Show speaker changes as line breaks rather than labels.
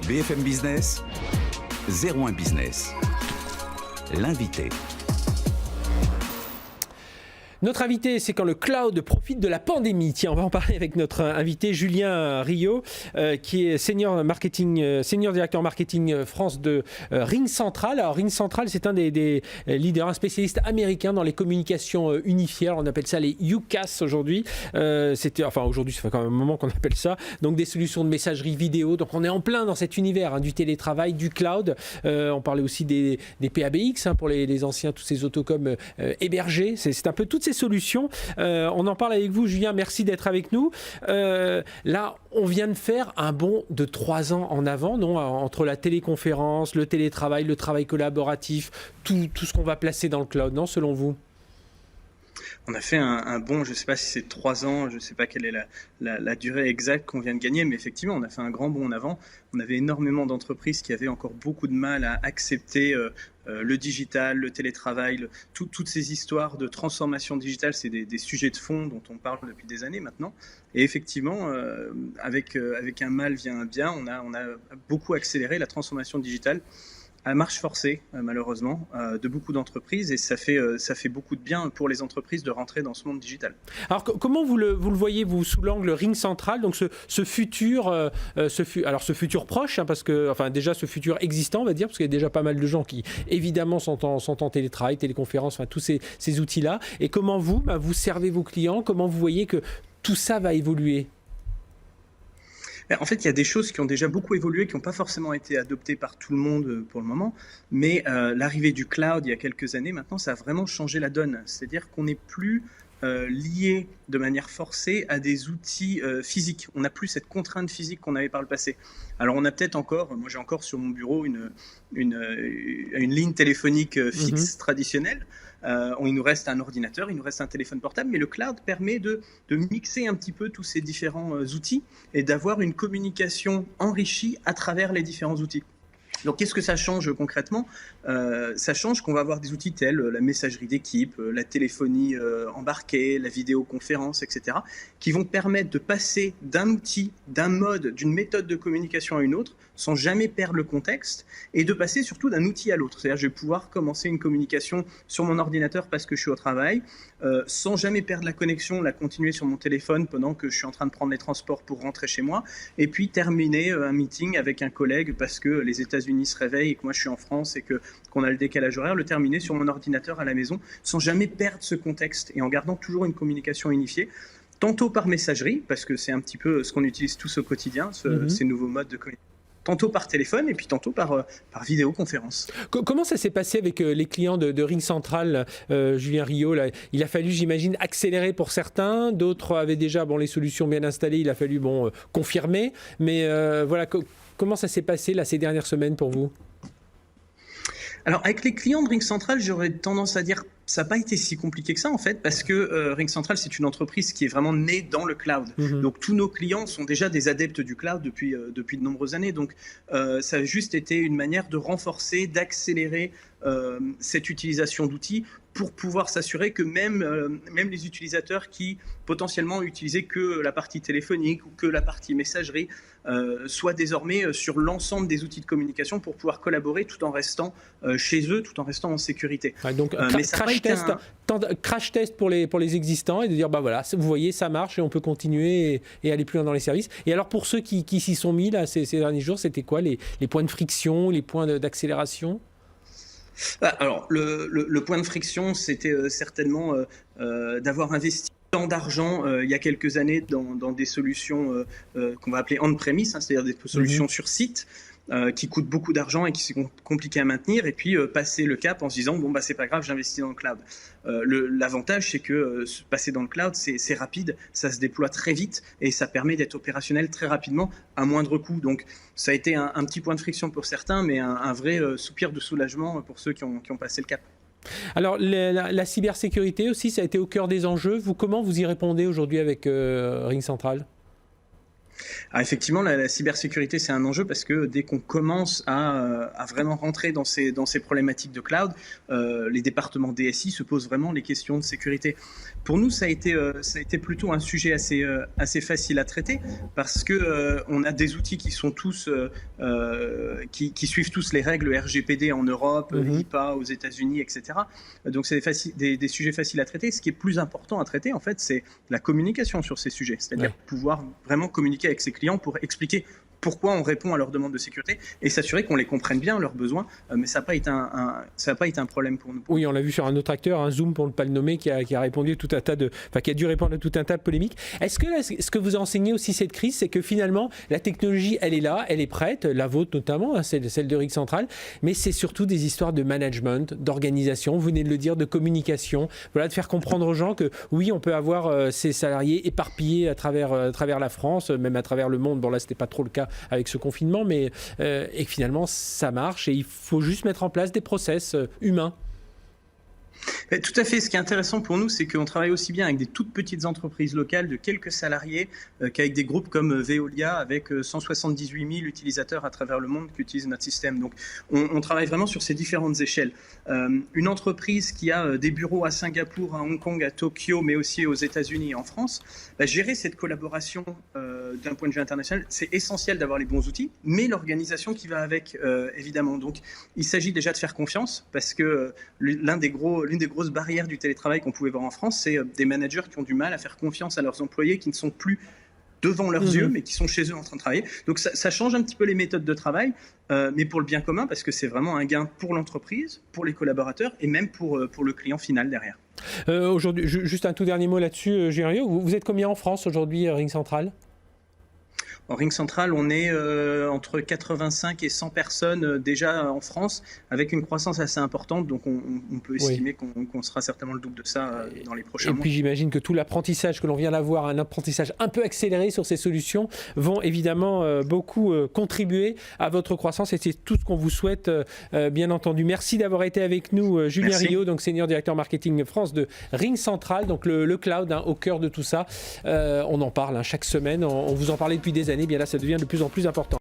BFM Business, 01 Business. L'invité.
Notre invité, c'est quand le cloud profite de la pandémie. Tiens, on va en parler avec notre invité Julien Rio, qui est senior directeur marketing France de RingCentral. Alors RingCentral, c'est un des leaders, un spécialiste américain dans les communications unifiées. Alors, on appelle ça les UCaaS aujourd'hui. Aujourd'hui, ça fait quand même un moment qu'on appelle ça. Donc des solutions de messagerie vidéo. Donc on est en plein dans cet univers du télétravail, du cloud. On parlait aussi des PABX pour les anciens, tous ces autocoms hébergés. C'est un peu toutes ces solutions. On en parle avec vous, Julien. Merci d'être avec nous. Là, on vient de faire un bond de 3 ans en avant, non, entre la téléconférence, le télétravail, le travail collaboratif, tout ce qu'on va placer dans le cloud, non, selon vous?
On a fait un bond, je ne sais pas si c'est 3 ans, je ne sais pas quelle est la durée exacte qu'on vient de gagner, mais effectivement, on a fait un grand bond en avant. On avait énormément d'entreprises qui avaient encore beaucoup de mal à accepter le digital, le télétravail, toutes ces histoires de transformation digitale, c'est des sujets de fond dont on parle depuis des années maintenant. Et effectivement, avec un mal vient un bien, on a beaucoup accéléré la transformation digitale à marche forcée, malheureusement, de beaucoup d'entreprises, et ça fait beaucoup de bien pour les entreprises de rentrer dans ce monde digital.
Alors comment vous le voyez, vous, sous l'angle RingCentral, donc ce futur proche, parce que, enfin déjà ce futur existant, on va dire, parce qu'il y a déjà pas mal de gens qui évidemment sont en télétravail, téléconférence, enfin tous ces outils-là, et comment vous servez vos clients, comment vous voyez que tout ça va évoluer?
En fait, il y a des choses qui ont déjà beaucoup évolué, qui n'ont pas forcément été adoptées par tout le monde pour le moment, mais l'arrivée du cloud il y a quelques années maintenant, ça a vraiment changé la donne. C'est-à-dire qu'on n'est plus lié de manière forcée à des outils physiques. On n'a plus cette contrainte physique qu'on avait par le passé. Alors on a peut-être encore, moi j'ai encore sur mon bureau une ligne téléphonique fixe traditionnelle. Il nous reste un ordinateur, il nous reste un téléphone portable, mais le cloud permet de mixer un petit peu tous ces différents outils et d'avoir une communication enrichie à travers les différents outils. Donc, qu'est-ce que ça change concrètement ? Ça change qu'on va avoir des outils tels la messagerie d'équipe, la téléphonie embarquée, la vidéoconférence, etc., qui vont permettre de passer d'un outil, d'un mode, d'une méthode de communication à une autre, sans jamais perdre le contexte, et de passer surtout d'un outil à l'autre. C'est-à-dire, je vais pouvoir commencer une communication sur mon ordinateur parce que je suis au travail, sans jamais perdre la connexion, la continuer sur mon téléphone pendant que je suis en train de prendre les transports pour rentrer chez moi, et puis terminer un meeting avec un collègue parce que les États-Unis se réveillent et que moi je suis en France et qu'on a le décalage horaire, le terminer sur mon ordinateur à la maison sans jamais perdre ce contexte et en gardant toujours une communication unifiée, tantôt par messagerie, parce que c'est un petit peu ce qu'on utilise tous au quotidien, ces nouveaux modes de communication, tantôt par téléphone et puis tantôt par vidéoconférence.
Comment ça s'est passé avec les clients de RingCentral, Julien Rio là, il a fallu, j'imagine, accélérer pour certains, d'autres avaient déjà les solutions bien installées, il a fallu confirmer, mais voilà, comment ça s'est passé là, ces dernières semaines pour vous ?
Alors, avec les clients de RingCentral, j'aurais tendance à dire ça n'a pas été si compliqué que ça, en fait, parce que RingCentral, c'est une entreprise qui est vraiment née dans le cloud. Donc, tous nos clients sont déjà des adeptes du cloud depuis de nombreuses années. Donc, ça a juste été une manière de renforcer, d'accélérer cette utilisation d'outils pour pouvoir s'assurer que même les utilisateurs qui potentiellement utilisaient que la partie téléphonique ou que la partie messagerie soient désormais sur l'ensemble des outils de communication pour pouvoir collaborer tout en restant chez eux, tout en restant en sécurité.
Ouais, donc crash test pour les existants et de dire voilà, vous voyez, ça marche et on peut continuer et aller plus loin dans les services. Et alors pour ceux qui s'y sont mis là, ces derniers jours, c'était quoi les points de friction, les points d'accélération ?
Alors, le point de friction, c'était certainement d'avoir investi tant d'argent il y a quelques années dans des solutions qu'on va appeler on-premise, c'est-à-dire des solutions sur site, qui coûtent beaucoup d'argent et qui sont compliquées à maintenir, et puis passer le cap en se disant c'est pas grave, j'investis dans le cloud. L'avantage, c'est que passer dans le cloud, c'est rapide, ça se déploie très vite et ça permet d'être opérationnel très rapidement à moindre coût. Donc ça a été un petit point de friction pour certains, mais un vrai soupir de soulagement pour ceux qui ont passé le cap.
Alors la cybersécurité aussi, ça a été au cœur des enjeux. Comment vous y répondez aujourd'hui avec RingCentral ?
Alors effectivement, la cybersécurité, c'est un enjeu parce que dès qu'on commence à vraiment rentrer dans ces problématiques de cloud, les départements DSI se posent vraiment les questions de sécurité. Pour nous, ça a été plutôt un sujet assez facile à traiter parce que on a des outils qui sont tous qui suivent tous les règles RGPD en Europe, IPA aux États-Unis, etc. Donc c'est des sujets faciles à traiter. Ce qui est plus important à traiter, en fait, c'est la communication sur ces sujets, c'est-à-dire pouvoir vraiment communiquer avec ses clients pour expliquer pourquoi on répond à leurs demandes de sécurité et s'assurer qu'on les comprenne bien, leurs besoins, mais ça n'a pas été un problème pour nous.
Oui, on l'a vu sur un autre acteur, un Zoom pour ne pas le nommer, qui a répondu tout un tas qui a dû répondre à tout un tas de polémiques. Est-ce que là, ce que vous enseignez aussi cette crise, c'est que finalement la technologie, elle est là, elle est prête, la vôtre notamment, celle de RingCentral, mais c'est surtout des histoires de management, d'organisation, vous venez de le dire, de communication, voilà, de faire comprendre aux gens que oui, on peut avoir ces salariés éparpillés à travers la France, même à travers le monde. Bon là, c'était pas trop le cas avec ce confinement, mais et que finalement ça marche et il faut juste mettre en place des process humains.
Tout à fait. Ce qui est intéressant pour nous, c'est qu'on travaille aussi bien avec des toutes petites entreprises locales de quelques salariés qu'avec des groupes comme Veolia avec 178 000 utilisateurs à travers le monde qui utilisent notre système. Donc, on travaille vraiment sur ces différentes échelles. Une entreprise qui a des bureaux à Singapour, à Hong Kong, à Tokyo, mais aussi aux États-Unis et en France, gérer cette collaboration d'un point de vue international, c'est essentiel d'avoir les bons outils, mais l'organisation qui va avec, évidemment. Donc, il s'agit déjà de faire confiance parce que l'une des grosses barrières du télétravail qu'on pouvait voir en France, c'est des managers qui ont du mal à faire confiance à leurs employés qui ne sont plus devant leurs yeux, mais qui sont chez eux en train de travailler. Donc ça change un petit peu les méthodes de travail, mais pour le bien commun, parce que c'est vraiment un gain pour l'entreprise, pour les collaborateurs et même pour le client final derrière.
Aujourd'hui, juste un tout dernier mot là-dessus, Julien Riot. Vous êtes combien en France aujourd'hui, RingCentral ?
En RingCentral, on est entre 85 et 100 personnes déjà en France, avec une croissance assez importante. Donc, on peut estimer qu'on sera certainement le double de ça dans les prochains mois.
Et puis, j'imagine que tout l'apprentissage que l'on vient d'avoir, un apprentissage un peu accéléré sur ces solutions, vont évidemment beaucoup contribuer à votre croissance. Et c'est tout ce qu'on vous souhaite, bien entendu. Merci d'avoir été avec nous, Julien Riot, donc senior directeur marketing France de RingCentral, donc le cloud au cœur de tout ça. On en parle chaque semaine. On vous en parlait depuis des années. Bien là, ça devient de plus en plus important.